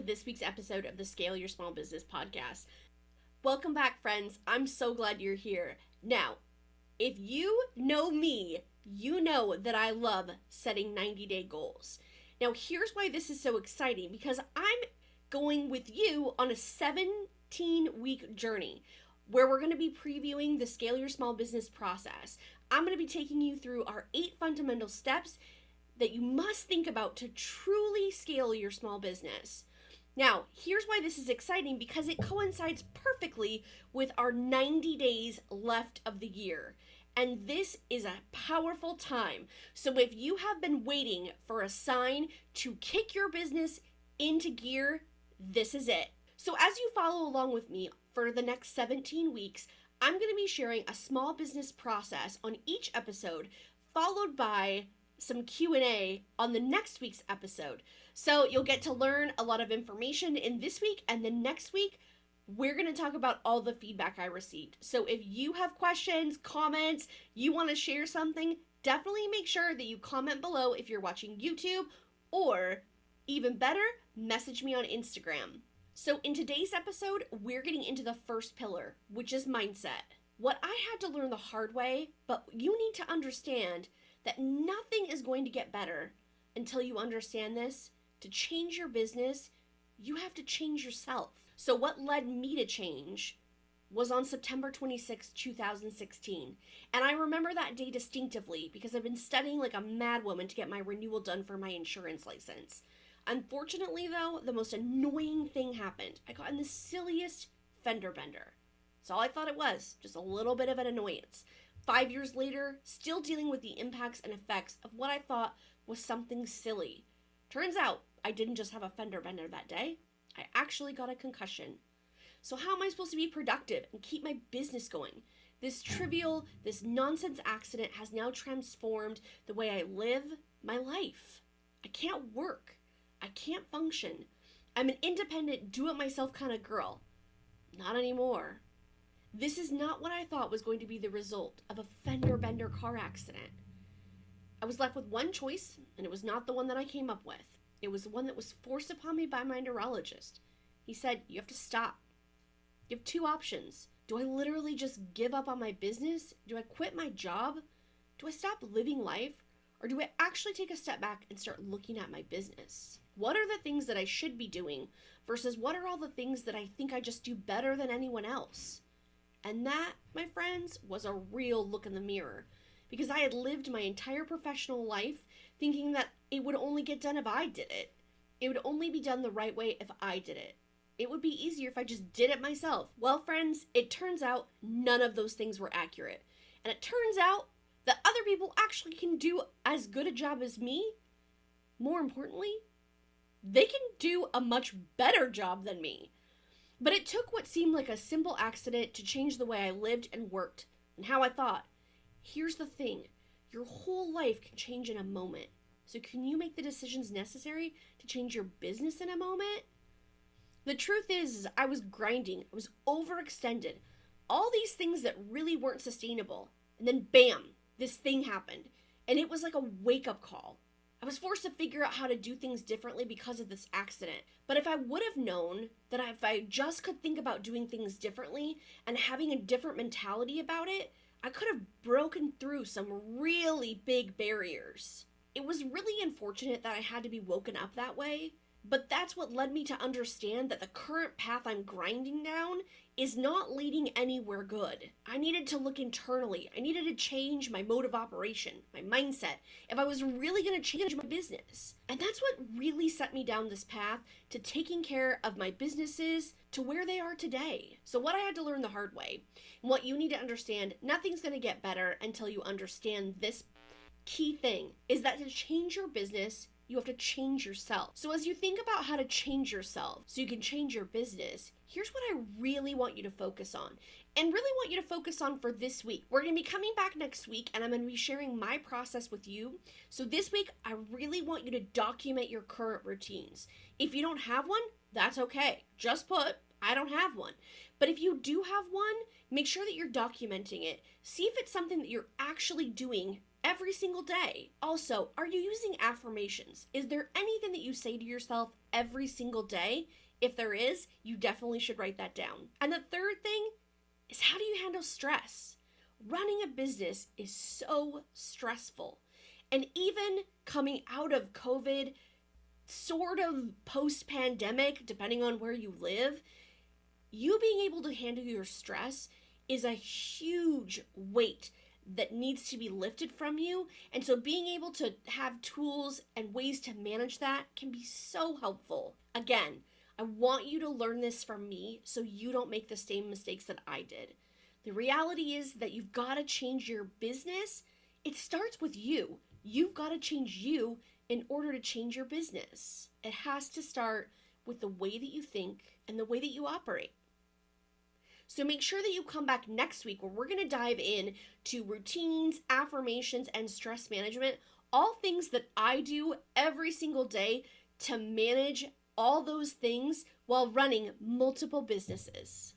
to this week's episode of the Scale Your Small Business podcast. Welcome back, friends. I'm so glad you're here. Now, if you know me, you know that I love setting 90-day goals. Now, here's why this is so exciting, because I'm going with you on a 17-week journey where we're going to be previewing the Scale Your Small Business process. I'm going to be taking you through our 8 fundamental steps that you must think about to truly scale your small business. Now, here's why this is exciting, because it coincides perfectly with our 90 days left of the year. And this is a powerful time. So if you have been waiting for a sign to kick your business into gear, this is it. So as you follow along with me for the next 17 weeks, I'm going to be sharing a small business process on each episode, followed by some Q&A on the next week's episode. So you'll get to learn a lot of information in this week, and then next week we're going to talk about all the feedback I received. So if you have questions, comments, you want to share something, definitely make sure that you comment below if you're watching YouTube, or even better, message me on Instagram. So in today's episode, we're getting into the first pillar, which is mindset. What I had to learn the hard way, but you need to understand that nothing is going to get better until you understand this. To change your business, you have to change yourself. So what led me to change was on September 26, 2016. And I remember that day distinctively because I've been studying like a madwoman to get my renewal done for my insurance license. Unfortunately though, the most annoying thing happened. I got in the silliest fender bender. That's all I thought it was, just a little bit of an annoyance. 5 years later, still dealing with the impacts and effects of what I thought was something silly. Turns out, I didn't just have a fender bender that day. I actually got a concussion. So how am I supposed to be productive and keep my business going? This nonsense accident has now transformed the way I live my life. I can't work. I can't function. I'm an independent, do-it-myself kind of girl. Not anymore. This is not what I thought was going to be the result of a fender bender car accident. I was left with one choice, and it was not the one that I came up with. It was the one that was forced upon me by my neurologist. He said, you have to stop. You have 2 options. Do I literally just give up on my business? Do I quit my job? Do I stop living life? Or do I actually take a step back and start looking at my business? What are the things that I should be doing versus what are all the things that I think I just do better than anyone else? And that, my friends, was a real look in the mirror, because I had lived my entire professional life thinking that it would only get done if I did it. It would only be done the right way if I did it. It would be easier if I just did it myself. Well, friends, it turns out none of those things were accurate. And it turns out that other people actually can do as good a job as me. More importantly, they can do a much better job than me. But it took what seemed like a simple accident to change the way I lived and worked and how I thought. Here's the thing. Your whole life can change in a moment. So can you make the decisions necessary to change your business in a moment? The truth is I was grinding. I was overextended. All these things that really weren't sustainable. And then bam, this thing happened. And it was like a wake-up call. I was forced to figure out how to do things differently because of this accident. But if I would have known that if I just could think about doing things differently and having a different mentality about it, I could have broken through some really big barriers. It was really unfortunate that I had to be woken up that way, but that's what led me to understand that the current path I'm grinding down is not leading anywhere good. I needed to look internally. I needed to change my mode of operation, my mindset, if I was really going to change my business. And that's what really set me down this path to taking care of my businesses to where they are today. So what I had to learn the hard way, and what you need to understand, nothing's going to get better until you understand this key thing, is that to change your business, you have to change yourself. So as you think about how to change yourself so you can change your business, here's what I really want you to focus on, and really want you to focus on for this week. We're going to be coming back next week, and I'm going to be sharing my process with you. So this week, I really want you to document your current routines. If you don't have one, that's okay. Just put, I don't have one. But if you do have one, make sure that you're documenting it. See if it's something that you're actually doing every single day. Also, are you using affirmations? Is there anything that you say to yourself every single day? If there is, you definitely should write that down. And the third thing is, how do you handle stress? Running a business is so stressful. And even coming out of COVID, sort of post-pandemic, depending on where you live, you being able to handle your stress is a huge weight that needs to be lifted from you. And so being able to have tools and ways to manage that can be so helpful. Again, I want you to learn this from me so you don't make the same mistakes that I did. The reality is that you've got to change your business. It starts with you. You've got to change you in order to change your business. It has to start with the way that you think and the way that you operate. So make sure that you come back next week where we're going to dive in to routines, affirmations, and stress management, all things that I do every single day to manage all those things while running multiple businesses.